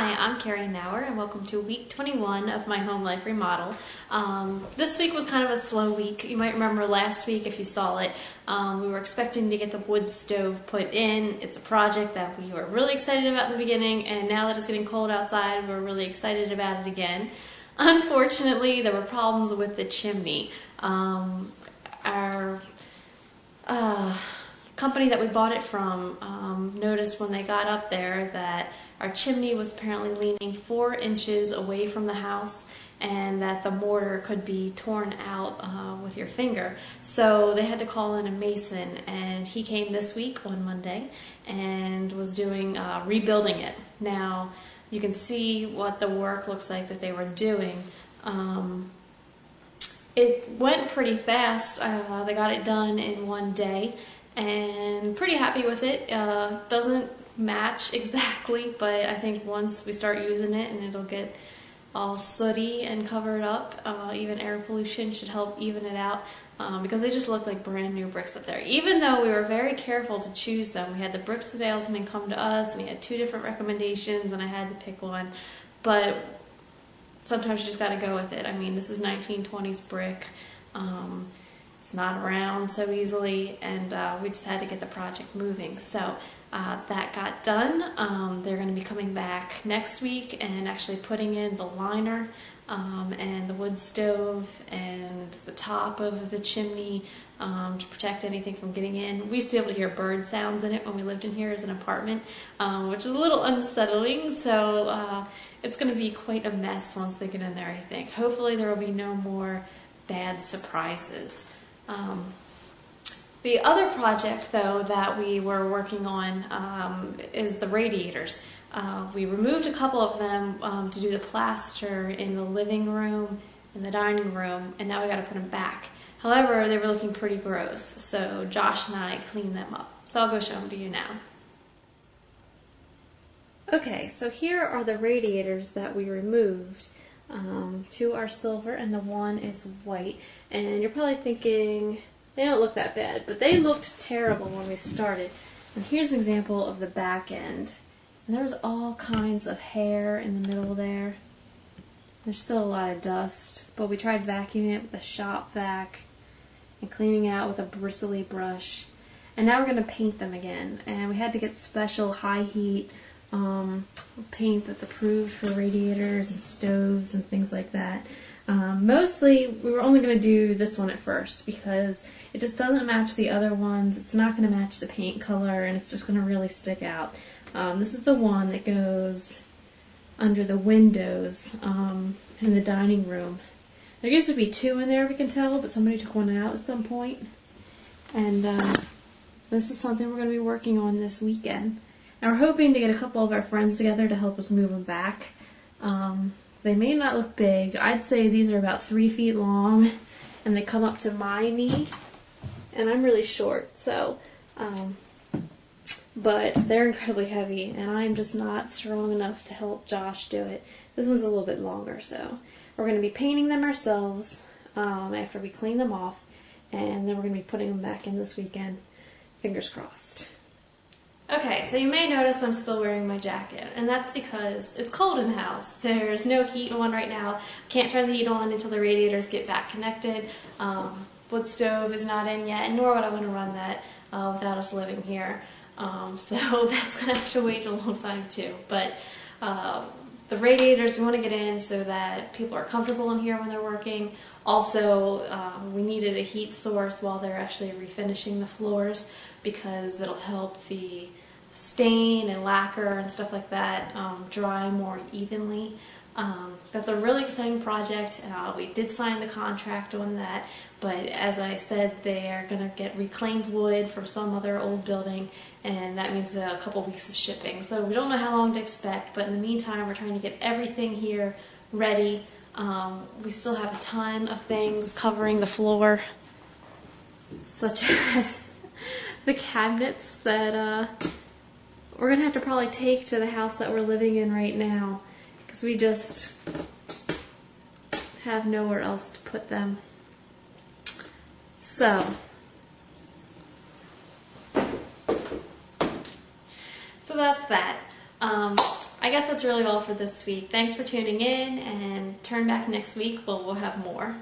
Hi, I'm Carrie Knauer and welcome to week 21 of my Home Life Remodel. This week was kind of a slow week. You might remember last week if you saw it. We were expecting to get the wood stove put in. It's a project that we were really excited about in the beginning, and now that it's getting cold outside, we're really excited about it again. Unfortunately, there were problems with the chimney. Our company that we bought it from noticed when they got up there that our chimney was apparently leaning 4 inches away from the house and that the mortar could be torn out with your finger. So they had to call in a mason, and he came this week on Monday and was doing rebuilding it. Now you can see what the work looks like that they were doing. It went pretty fast. They got it done in one day and pretty happy with it. Doesn't match exactly, but I think once we start using it and it'll get all sooty and covered up, even air pollution should help even it out, because they just look like brand new bricks up there. Even though we were very careful to choose them, we had the brick salesman come to us and he had 2 different recommendations and I had to pick one, but sometimes you just got to go with it. I mean, this is 1920s brick. It's not around so easily, and we just had to get the project moving. So that got done. They're going to be coming back next week and actually putting in the liner and the wood stove and the top of the chimney to protect anything from getting in. We used to be able to hear bird sounds in it when we lived in here as an apartment, which is a little unsettling, so it's going to be quite a mess once they get in there, I think. Hopefully there will be no more bad surprises. The other project, though, that we were working on is the radiators. We removed a couple of them to do the plaster in the living room and the dining room, and now we got to put them back. However, they were looking pretty gross, so Josh and I cleaned them up. So I'll go show them to you now. Okay, so here are the radiators that we removed. 2 are silver and the 1 is white. And you're probably thinking, they don't look that bad, but they looked terrible when we started. And here's an example of the back end. And there was all kinds of hair in the middle there. There's still a lot of dust, but we tried vacuuming it with a shop vac and cleaning out with a bristly brush. And now we're going to paint them again. And we had to get special high heat paint that's approved for radiators and stoves and things like that. Mostly, we were only going to do this one at first because it just doesn't match the other ones. It's not going to match the paint color, and it's just going to really stick out. This is the one that goes under the windows in the dining room. There used to be 2 in there, we can tell, but somebody took one out at some point. And this is something we're going to be working on this weekend. And we're hoping to get a couple of our friends together to help us move them back. They may not look big. I'd say these are about 3 feet long, and they come up to my knee, and I'm really short, so, but they're incredibly heavy, and I'm just not strong enough to help Josh do it. This one's a little bit longer, so we're going to be painting them ourselves after we clean them off, and then we're going to be putting them back in this weekend. Fingers crossed. Okay, so you may notice I'm still wearing my jacket, and that's because it's cold in the house. There's no heat on right now. Can't turn the heat on until the radiators get back connected. Wood stove is not in yet, nor would I want to run that without us living here. So that's going to have to wait a long time too. But the radiators we want to get in so that people are comfortable in here when they're working. Also, we needed a heat source while they're actually refinishing the floors because it'll help the stain and lacquer and stuff like that dry more evenly. That's a really exciting project. We did sign the contract on that, but as I said, they are going to get reclaimed wood from some other old building, and that means a couple weeks of shipping. So we don't know how long to expect, but in the meantime, we're trying to get everything here ready. We still have a ton of things covering the floor, such as the cabinets that we're going to have to probably take to the house that we're living in right now, because we just have nowhere else to put them. So that's that. I I guess that's really all for this week. Thanks for tuning in, and turn back next week. We'll have more.